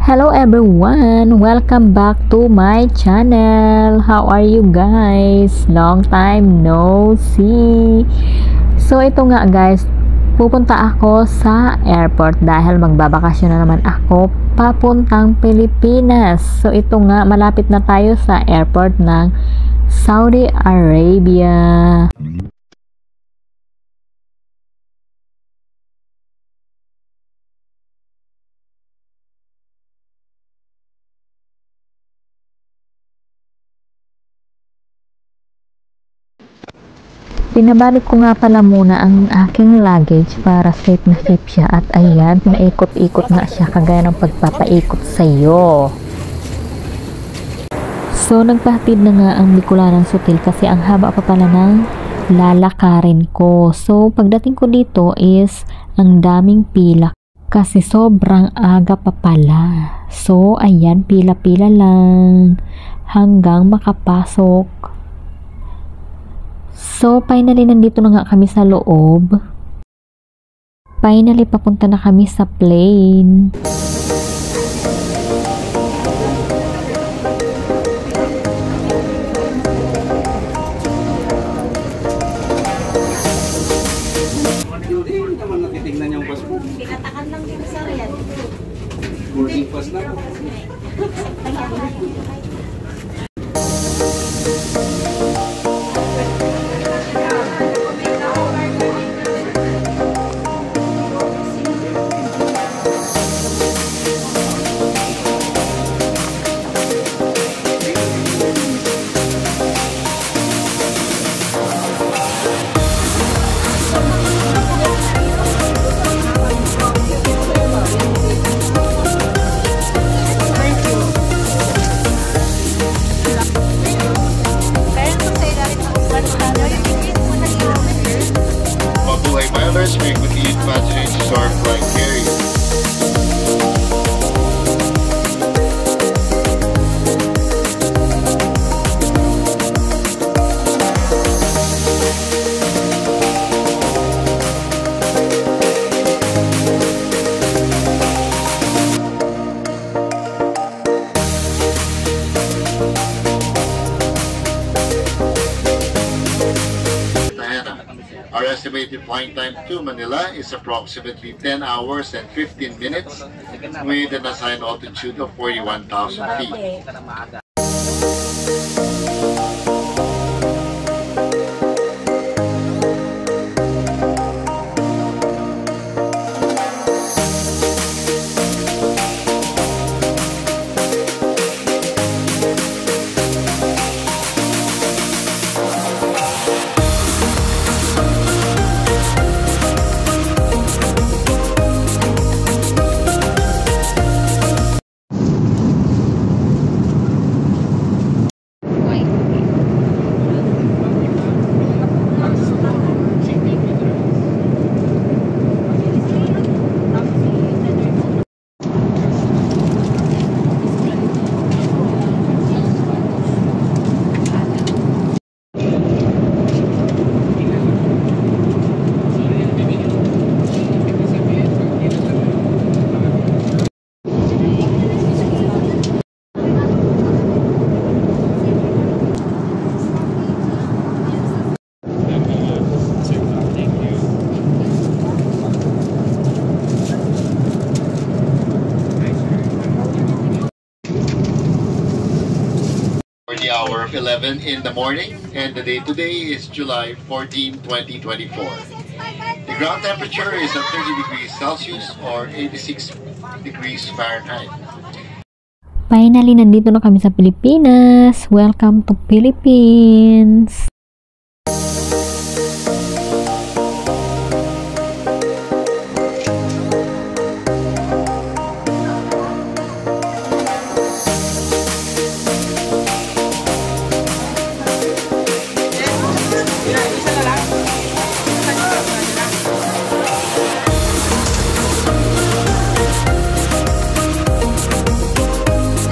Hello everyone! Welcome back to my channel! How are you guys? Long time no see! So ito nga guys, pupunta ako sa airport dahil magbabakasyon na naman ako papuntang Pilipinas. So ito nga, malapit na tayo sa airport ng Saudi Arabia. Pinabalik ko nga pala muna ang aking luggage para safe na safe siya, at ayan, pinaikot-ikot nga siya kagaya ng pagpapaikot sa'yo. So nagpahatid na nga ang Bicolanang Sutil kasi ang haba pa pala ng lalakarin ko. So pagdating ko dito is ang daming pila kasi sobrang aga pa pala. So ayan, pila-pila lang hanggang makapasok. So, finally, nandito na nga kami sa loob. Finally, papunta na kami sa plane. Hindi naman natitignan yung pass mo. Pinatakan lang din sa riyan. Boarding pass na. Frequently used passengers are flying carriers. Our estimated flying time to Manila is approximately 10 hours and 15 minutes with an assigned altitude of 41,000 feet. For the hour of 11 in the morning, and the day today is July 14, 2024. The ground temperature is at 30 degrees Celsius or 86 degrees Fahrenheit. Finally, nandito na kami sa Pilipinas. Welcome to Philippines!